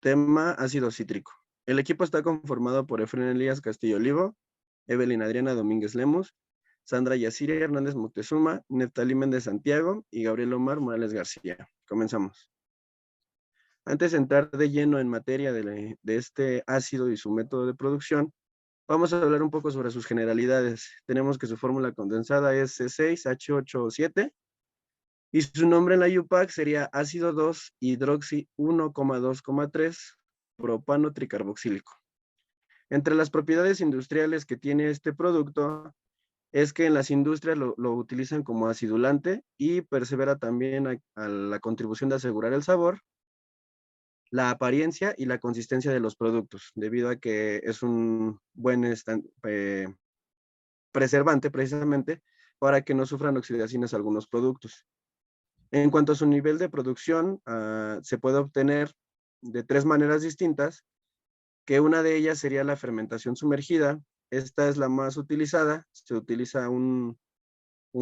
Tema ácido cítrico. El equipo está conformado por Efren Elías Castillo Olivo, Evelyn Adriana Domínguez Lemus, Sandra Yaciri Hernández Moctezuma, Neftalí Méndez Santiago y Gabriel Omar Morales García. Comenzamos. Antes de entrar de lleno en materia de este ácido y su método de producción, vamos a hablar un poco sobre sus generalidades. Tenemos que su fórmula condensada es C6H87 y su nombre en la UPAC sería ácido 2-hidroxi 1,2,3 propano tricarboxílico. Entre las propiedades industriales que tiene este producto es que en las industrias lo utilizan como acidulante y persevera también a la contribución de asegurar el sabor, la apariencia y la consistencia de los productos, debido a que es un buen preservante precisamente para que no sufran oxidaciones algunos productos. En cuanto a su nivel de producción, se puede obtener de tres maneras distintas, que una de ellas sería la fermentación sumergida. Esta es la más utilizada. Se utiliza un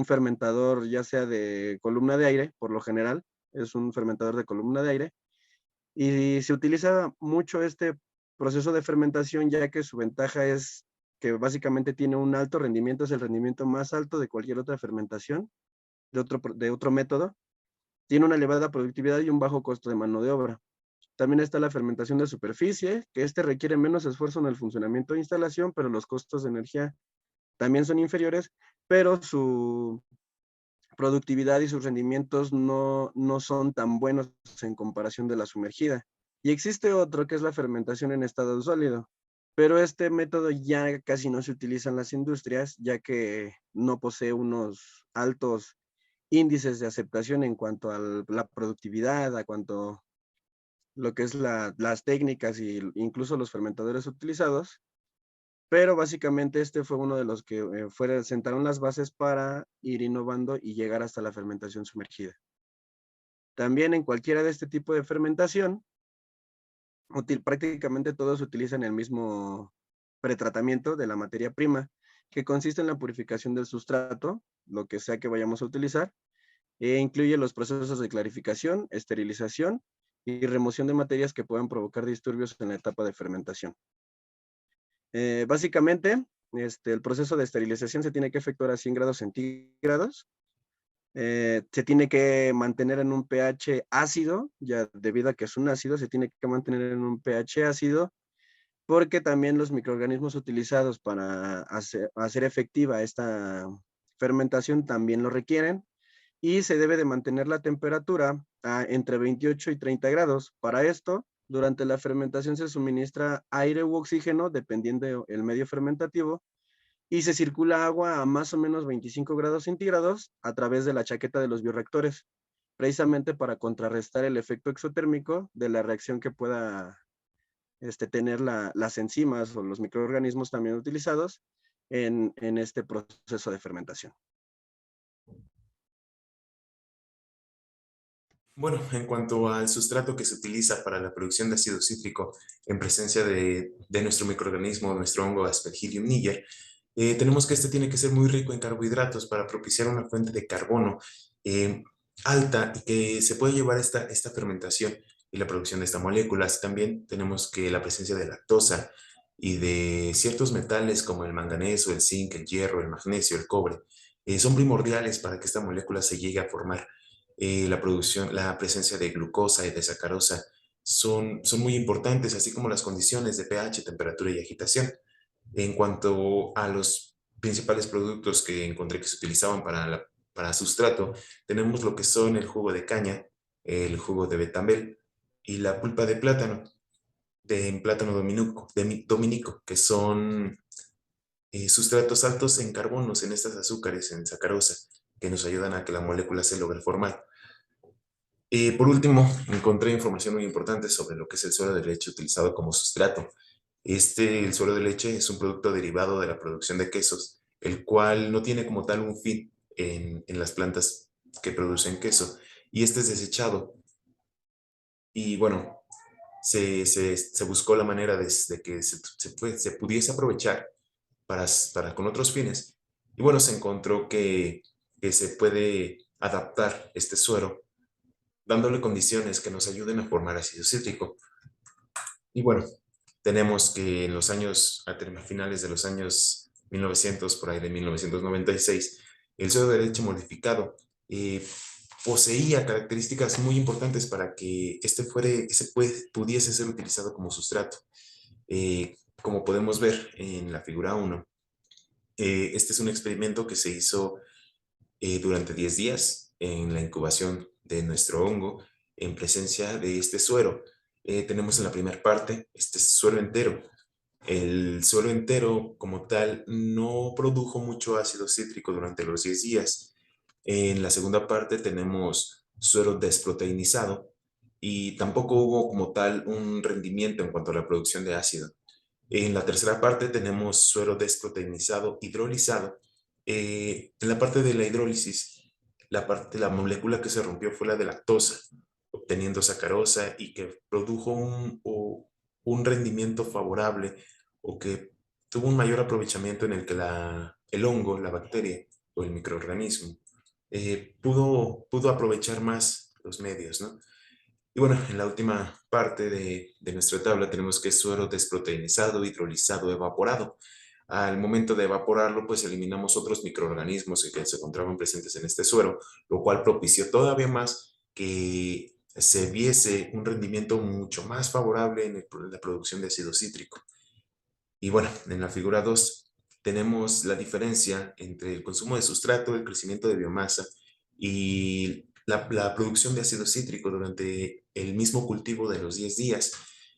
fermentador ya sea de columna de aire, por lo general, es un fermentador de columna de aire, y se utiliza mucho este proceso de fermentación ya que su ventaja es que básicamente tiene un alto rendimiento, es el rendimiento más alto de cualquier otra fermentación, de otro método. Tiene una elevada productividad y un bajo costo de mano de obra. También está la fermentación de superficie, que este requiere menos esfuerzo en el funcionamiento de instalación, pero los costos de energía también son inferiores, pero su productividad y sus rendimientos no son tan buenos en comparación de la sumergida. Y existe otro que es la fermentación en estado sólido, pero este método ya casi no se utiliza en las industrias, ya que no posee unos altos índices de aceptación en cuanto a la productividad, a cuanto lo que es las técnicas e incluso los fermentadores utilizados, pero básicamente este fue uno de los que sentaron las bases para ir innovando y llegar hasta la fermentación sumergida. También en cualquiera de este tipo de fermentación, prácticamente todos utilizan el mismo pretratamiento de la materia prima, que consiste en la purificación del sustrato, lo que sea que vayamos a utilizar, e incluye los procesos de clarificación, esterilización y remoción de materias que puedan provocar disturbios en la etapa de fermentación. Básicamente, el proceso de esterilización se tiene que efectuar a 100 grados centígrados. Se tiene que mantener en un pH ácido, ya debido a que es un ácido, se tiene que mantener en un pH ácido, porque también los microorganismos utilizados para hacer efectiva esta fermentación también lo requieren, y se debe de mantener la temperatura entre 28 y 30 grados. Para esto, durante la fermentación se suministra aire u oxígeno, dependiendo del medio fermentativo, y se circula agua a más o menos 25 grados centígrados a través de la chaqueta de los bioreactores, precisamente para contrarrestar el efecto exotérmico de la reacción que pueda tener las enzimas o los microorganismos también utilizados en este proceso de fermentación. Bueno, en cuanto al sustrato que se utiliza para la producción de ácido cítrico en presencia de nuestro microorganismo, nuestro hongo Aspergillium niger, tenemos que este tiene que ser muy rico en carbohidratos para propiciar una fuente de carbono eh, alta y que se pueda llevar esta fermentación y la producción de esta molécula. Así también tenemos que la presencia de lactosa y de ciertos metales como el manganeso, el zinc, el hierro, el magnesio, el cobre, son primordiales para que esta molécula se llegue a formar. La producción, la presencia de glucosa y de sacarosa son muy importantes, así como las condiciones de pH, temperatura y agitación. En cuanto a los principales productos que encontré que se utilizaban para sustrato, tenemos lo que son el jugo de caña, el jugo de betabel y la pulpa de plátano, de plátano dominico, que son sustratos altos en carbonos, en estas azúcares, en sacarosa, que nos ayudan a que la molécula se logre formar. Por último, encontré información muy importante sobre lo que es el suero de leche utilizado como sustrato. El suero de leche es un producto derivado de la producción de quesos, el cual no tiene como tal un fin en las plantas que producen queso, y este es desechado. Y bueno, se buscó la manera de que se pudiese aprovechar con otros fines. Y bueno, se encontró que se puede adaptar este suero dándole condiciones que nos ayuden a formar ácido cítrico. Y bueno, tenemos que en los años, a finales de los años 1900, por ahí de 1996, el suero de leche modificado eh, poseía características muy importantes para que pudiese ser utilizado como sustrato. Como podemos ver en la figura 1, este es un experimento que se hizo durante 10 días en la incubación de nuestro hongo en presencia de este suero. Tenemos en la primera parte este suero entero. El suero entero como tal no produjo mucho ácido cítrico durante los 10 días. En la segunda parte tenemos suero desproteinizado y tampoco hubo como tal un rendimiento en cuanto a la producción de ácido. En la tercera parte tenemos suero desproteinizado hidrolizado. En la parte de la hidrólisis, la molécula que se rompió fue la de lactosa, obteniendo sacarosa y que produjo un rendimiento favorable o que tuvo un mayor aprovechamiento en el que el hongo, la bacteria o el microorganismo pudo aprovechar más los medios, ¿no? Y bueno, en la última parte de nuestra tabla tenemos que es suero desproteinizado, hidrolizado, evaporado. Al momento de evaporarlo, pues eliminamos otros microorganismos que se encontraban presentes en este suero, lo cual propició todavía más que se viese un rendimiento mucho más favorable en la producción de ácido cítrico. Y bueno, en la figura 2 tenemos la diferencia entre el consumo de sustrato, el crecimiento de biomasa y la producción de ácido cítrico durante el mismo cultivo de los 10 días.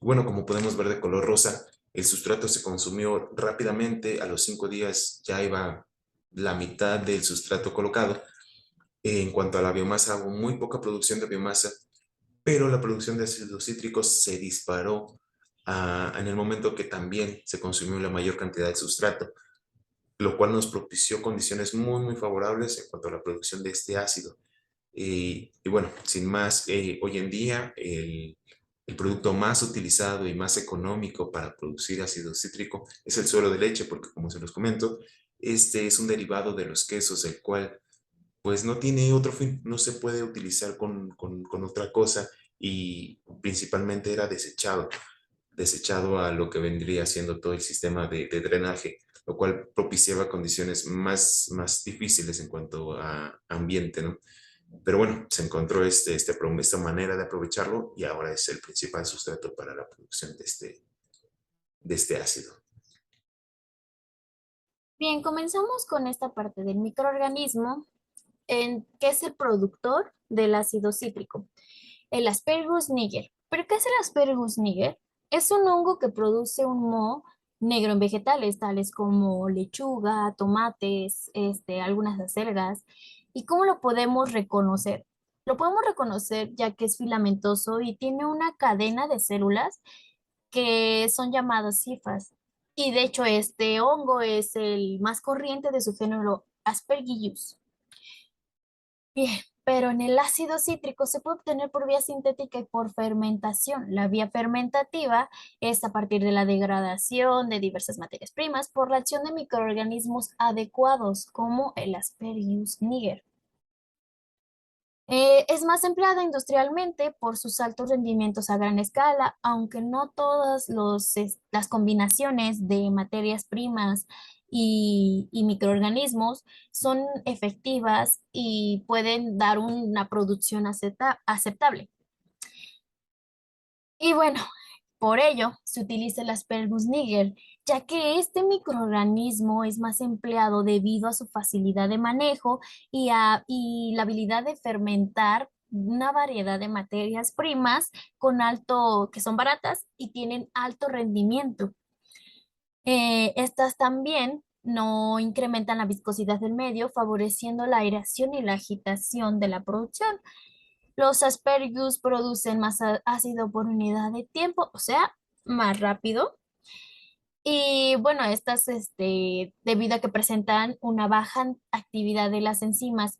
Bueno, como podemos ver de color rosa, el sustrato se consumió rápidamente, a los 5 días ya iba la mitad del sustrato colocado. En cuanto a la biomasa, hubo muy poca producción de biomasa, pero la producción de ácidos cítricos se disparó en el momento que también se consumió la mayor cantidad de sustrato, lo cual nos propició condiciones muy favorables en cuanto a la producción de este ácido. Y bueno, sin más, hoy en día el producto más utilizado y más económico para producir ácido cítrico es el suero de leche, porque como se los comento, este es un derivado de los quesos, el cual pues no tiene otro fin, no se puede utilizar con otra cosa y principalmente era desechado a lo que vendría siendo todo el sistema de drenaje, lo cual propiciaba condiciones más difíciles en cuanto a ambiente, ¿no? Pero bueno, se encontró esta manera de aprovecharlo y ahora es el principal sustrato para la producción de este ácido. Bien, comenzamos con esta parte del microorganismo, que es el productor del ácido cítrico, el Aspergillus niger. ¿Pero qué es el Aspergillus niger? Es un hongo que produce un moho negro en vegetales, tales como lechuga, tomates, algunas acelgas. ¿Y cómo lo podemos reconocer? Lo podemos reconocer ya que es filamentoso y tiene una cadena de células que son llamadas cifras. Y de hecho, este hongo es el más corriente de su género Aspergillus. Bien, pero en el ácido cítrico se puede obtener por vía sintética y por fermentación. La vía fermentativa es a partir de la degradación de diversas materias primas por la acción de microorganismos adecuados, como el Aspergillus niger. Es más empleada industrialmente por sus altos rendimientos a gran escala, aunque no todas las combinaciones de materias primas y microorganismos son efectivas y pueden dar una producción aceptable. Y bueno, por ello se utiliza el Aspergillus niger, ya que este microorganismo es más empleado debido a su facilidad de manejo y la habilidad de fermentar una variedad de materias primas que son baratas y tienen alto rendimiento. Estas también no incrementan la viscosidad del medio, favoreciendo la aireación y la agitación de la producción. Los Aspergillus producen más ácido por unidad de tiempo, o sea, más rápido. Y bueno, estas, debido a que presentan una baja actividad de las enzimas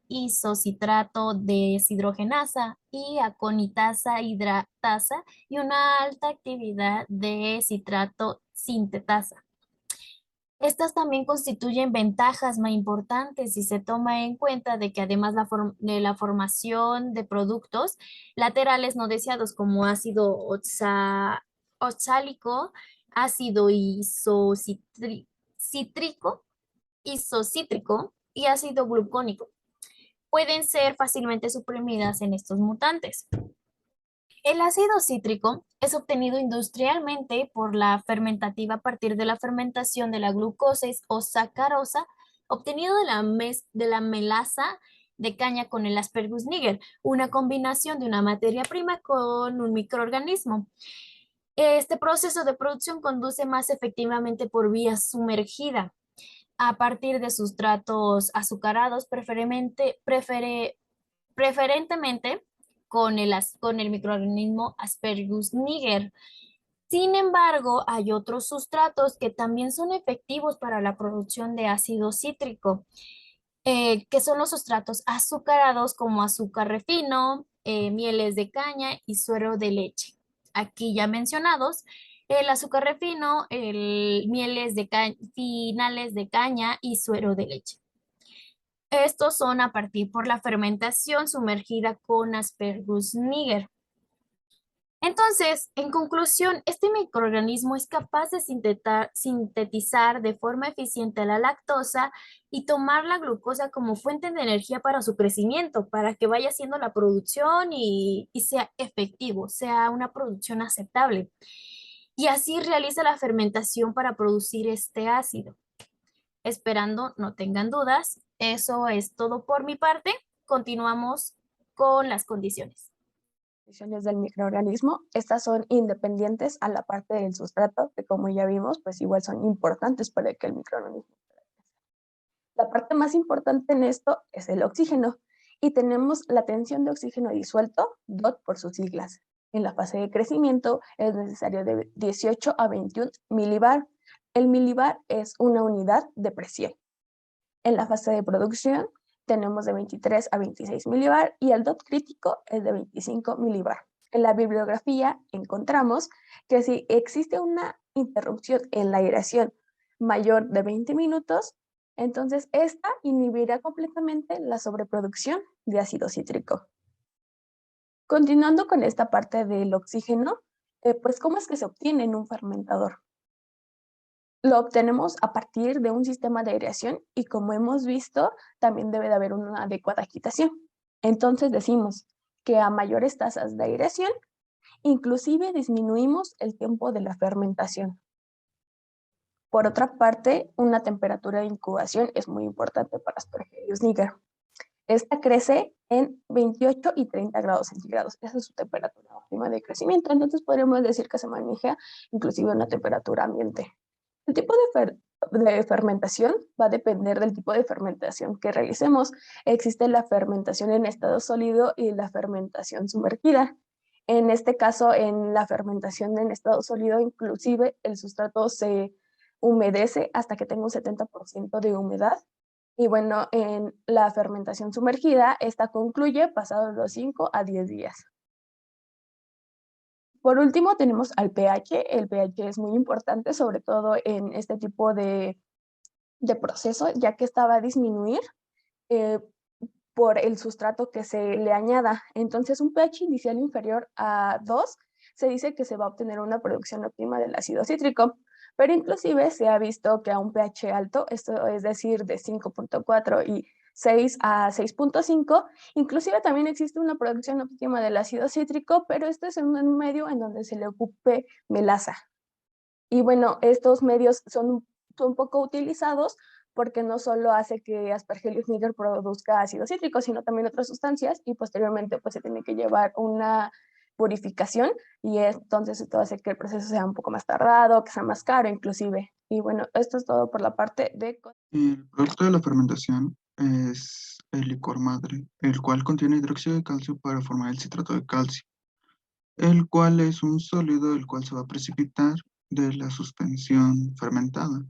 isocitrato deshidrogenasa y aconitasa hidratasa y una alta actividad de citrato sintetasa. Estas también constituyen ventajas más importantes si se toma en cuenta de que además de la formación de productos laterales no deseados como ácido oxálico, ácido isocítrico y ácido glucónico. Pueden ser fácilmente suprimidas en estos mutantes. El ácido cítrico es obtenido industrialmente por la fermentativa a partir de la fermentación de la glucosa o sacarosa obtenido de la melaza de caña con el Aspergillus niger, una combinación de una materia prima con un microorganismo. Este proceso de producción conduce más efectivamente por vía sumergida a partir de sustratos azucarados, preferentemente con el microorganismo Aspergillus niger. Sin embargo, hay otros sustratos que también son efectivos para la producción de ácido cítrico, que son los sustratos azucarados como azúcar refino, mieles de caña y suero de leche. Aquí ya mencionados, el azúcar refino, el mieles de finales de caña y suero de leche. Estos son a partir por la fermentación sumergida con Aspergillus niger. Entonces, en conclusión, este microorganismo es capaz de sintetizar de forma eficiente la lactosa y tomar la glucosa como fuente de energía para su crecimiento, para que vaya haciendo la producción y sea efectivo, sea una producción aceptable. Y así realiza la fermentación para producir este ácido. Esperando no tengan dudas, eso es todo por mi parte. Continuamos con las condiciones. Condiciones del microorganismo, estas son independientes a la parte del sustrato, que como ya vimos, pues igual son importantes para que el microorganismo crezca. La parte más importante en esto es el oxígeno, y tenemos la tensión de oxígeno disuelto, DOT por sus siglas. En la fase de crecimiento es necesario de 18 a 21 milibar. El milibar es una unidad de presión. En la fase de producción tenemos de 23 a 26 milibar y el DOT crítico es de 25 milibar. En la bibliografía encontramos que si existe una interrupción en la aireación mayor de 20 minutos, entonces esta inhibirá completamente la sobreproducción de ácido cítrico. Continuando con esta parte del oxígeno, pues ¿cómo es que se obtiene en un fermentador? Lo obtenemos a partir de un sistema de aireación y como hemos visto, también debe de haber una adecuada agitación. Entonces decimos que a mayores tasas de aireación, inclusive disminuimos el tiempo de la fermentación. Por otra parte, una temperatura de incubación es muy importante para Aspergillus niger. Esta crece en 28 y 30 grados centígrados. Esa es su temperatura óptima de crecimiento. Entonces podríamos decir que se maneja inclusive una temperatura ambiente. El tipo de fermentación va a depender del tipo de fermentación que realicemos. Existe la fermentación en estado sólido y la fermentación sumergida. En este caso, en la fermentación en estado sólido, inclusive el sustrato se humedece hasta que tenga un 70% de humedad. Y bueno, en la fermentación sumergida, esta concluye pasados los 5 a 10 días. Por último, tenemos al pH. El pH es muy importante, sobre todo en este tipo de proceso, ya que esta va a disminuir por el sustrato que se le añada. Entonces, un pH inicial inferior a 2 se dice que se va a obtener una producción óptima del ácido cítrico, pero inclusive se ha visto que a un pH alto, esto es decir, de 5.4 y 6 a 6.5, inclusive también existe una producción óptima del ácido cítrico, pero esto es en un medio en donde se le ocupe melaza. Y bueno, estos medios son poco utilizados porque no solo hace que Aspergillus niger produzca ácido cítrico, sino también otras sustancias, y posteriormente pues se tiene que llevar una purificación, y entonces esto hace que el proceso sea un poco más tardado, que sea más caro inclusive. Y bueno, esto es todo por la parte de... El producto de la fermentación es el licor madre, el cual contiene hidróxido de calcio para formar el citrato de calcio, el cual es un sólido el cual se va a precipitar de la suspensión fermentada,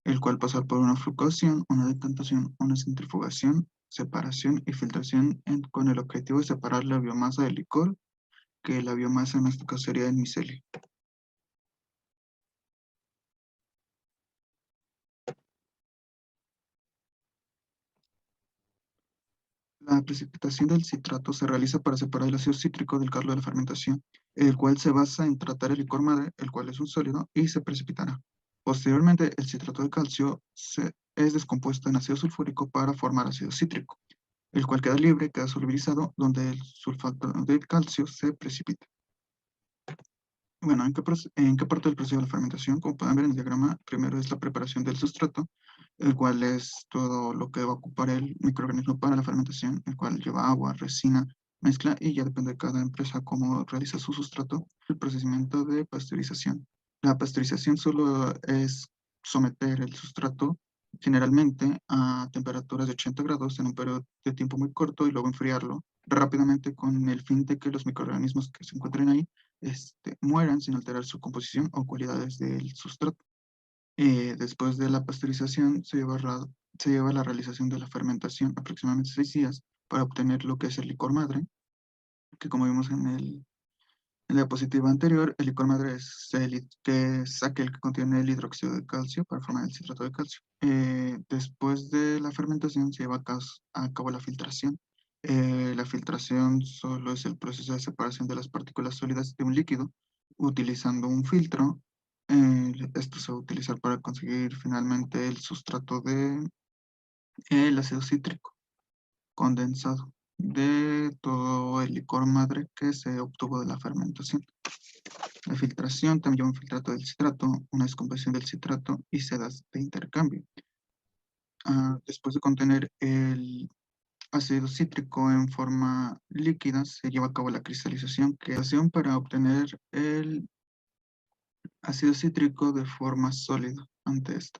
el cual pasa por una fructización, una decantación, una centrifugación, separación y filtración con el objetivo de separar la biomasa del licor, que la biomasa en este caso sería el micelio. La precipitación del citrato se realiza para separar el ácido cítrico del caldo de la fermentación. el cual se basa en tratar el licor madre, el cual es un sólido, y se precipitará. Posteriormente, el citrato de calcio es descompuesto en ácido sulfúrico para formar ácido cítrico, el cual queda libre, queda solubilizado, donde el sulfato de calcio se precipita. Bueno, ¿en qué parte del proceso de la fermentación? Como pueden ver en el diagrama, primero es la preparación del sustrato, el cual es todo lo que va a ocupar el microorganismo para la fermentación, el cual lleva agua, resina, mezcla, y ya depende de cada empresa cómo realiza su sustrato. El procedimiento de pasteurización. La pasteurización solo es someter el sustrato generalmente a temperaturas de 80 grados en un periodo de tiempo muy corto y luego enfriarlo rápidamente con el fin de que los microorganismos que se encuentren ahí mueran sin alterar su composición o cualidades del sustrato. Después de la pasteurización se lleva a la realización de la fermentación, aproximadamente 6 días, para obtener lo que es el licor madre, que como vimos en la diapositiva anterior, el licor madre es aquel que contiene el hidróxido de calcio para formar el citrato de calcio. Después de la fermentación se lleva a cabo la filtración. La filtración solo es el proceso de separación de las partículas sólidas de un líquido utilizando un filtro. Esto se va a utilizar para conseguir finalmente el sustrato del ácido cítrico condensado de todo el licor madre que se obtuvo de la fermentación. La filtración también lleva un filtrato del citrato, una descomposición del citrato y sedas de intercambio. Después de contener el ácido cítrico en forma líquida, se lleva a cabo la cristalización, que es para obtener el ácido cítrico de forma sólida ante esto.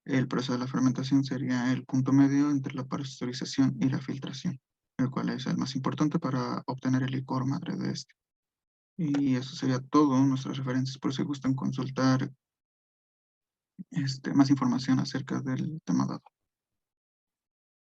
El proceso de la fermentación sería el punto medio entre la pasteurización y la filtración, el cual es el más importante para obtener el licor madre de este. Y eso sería todo, nuestras referencias, por si gustan consultar más información acerca del tema dado.